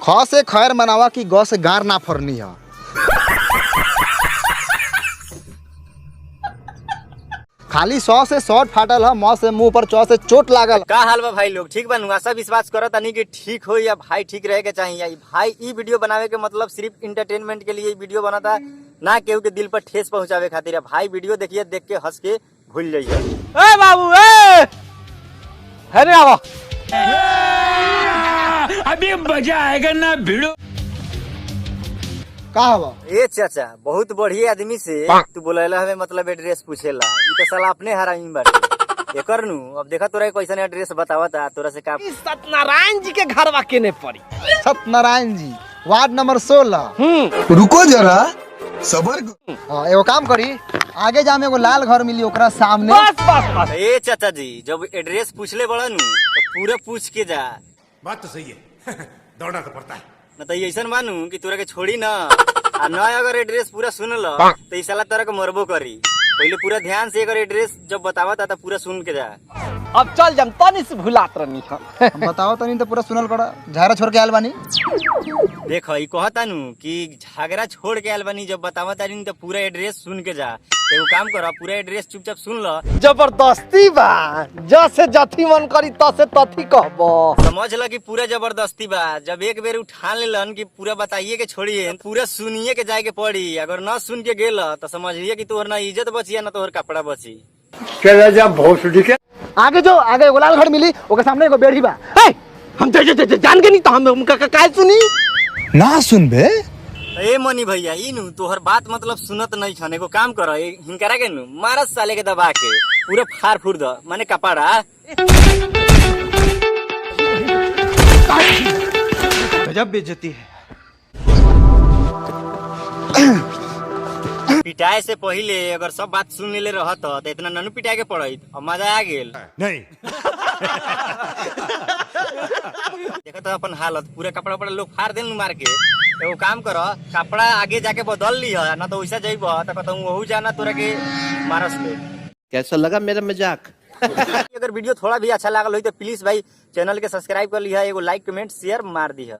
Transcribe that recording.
ख से खैर मनावा कि ग से गार ना फरनी है। खाली 100 से शॉर्ट फाटल है, म से मुंह पर च से चोट लागल। का हाल बा भाई लोग, ठीक बनू? आशा विश्वास करो तनी कि ठीक हो या भाई ठीक रहे के चाहिए। भाई ई वीडियो बनावे के मतलब सिर्फ इंटरटेनमेंट के लिए वीडियो बनाता, ना केहू के दिल पर ठेस पहुंचावे खातिर। भाई वीडियो देखिए, देख के हंस के भूल जाइए। ए बाबू ए अरे आवा अभी मजा आएगा ना भिड़ो। का हवा? ए चाचा, बहुत बढ़िया आदमी से तू बोलेला हमें मतलब एड्रेस पूछेला। ई तो साला अपने हरामी बाटे। एकर नु अब देखा तोरा कैसन एड्रेस बतावता, तोरा से का सत्यनारायण जी के घरवा केने पड़ी। सत्यनारायण जी, वार्ड नंबर 16। रुको जरा सबर। एगो काम करी, आगे जामे एगो लाल घर मिली, ओकरा सामने। बस बस बस। ए चाचा जी, जब एड्रेस पूछले बड़ा नु तो पूरा पूछ के जा, बात तो सही है। दौड़ना तो पड़ता है। न तो ऐसा मानू कि तोरा के छोड़ी ना, आ न अगर एड्रेस पूरा सुन लो तो इस साला तोरा के मरबो करी। पहले पूरा ध्यान से अगर एड्रेस जब बतावा था तो पूरा सुन के जा। अब चल जम तनी से भुलात रहनी हम। बताओ तो नहीं तो पूरा सुनल करा। झारा छोड़ के आयल बानी। देखो ई कहता नु कि झगड़ा छोड़ के आयल बानी, जब बतावा तानी तो पूरा एड्रेस सुन के जा। एगो काम करो, पूरा एड्रेस चुपचाप सुन लो। जबरदस्ती बा, जसे जथी मन करी तसे तथी कहबो। समझ ल कि पूरा जबरदस्ती बा। जब एक बेर उठान लेलन कि पूरा बताइए के छोड़िए, पूरा सुनिए के जाए के पड़ी। अगर न सुन के गेल तो समझिए कि तोहर ना इज्जत बची ना तोहर कपड़ा बची। चला जा भोसड़ी के आगे जो आगे एगो लाल घर मिली, ओके सामने एगो बेड़ी बा। ए हम जान के नहीं तो हम उनका काय सुनी ना सुनबे। ए मनी भैया, ई नु तोहर बात मतलब सुनत नहीं छन। एगो काम करो, हिंकरा के नु मारत साले के दबा के पूरा फाड़ फूड़ द, माने कपड़ा। गजब बेइज्जती है। पिटाए से पहले अगर सब बात सुन ले रहत तो इतना ननु पिटाए के पड़त, अब मजा आ गेल। नहीं। देखो तो अपन हालत, पूरा कपड़ा उपड़ा लोग फाड़ देन मार के। एगो काम करो, कपड़ा आगे जाके बदल ली है, ना तो वैसा जाइब तो कहता हूँ वहू जाना तोरा के मारस ले। कैसा लगा मेरा मजाक? अगर वीडियो थोड़ा भी अच्छा लागल हो तो प्लीज भाई चैनल के सब्सक्राइब कर लिया, एगो लाइक कमेंट शेयर मार दी है।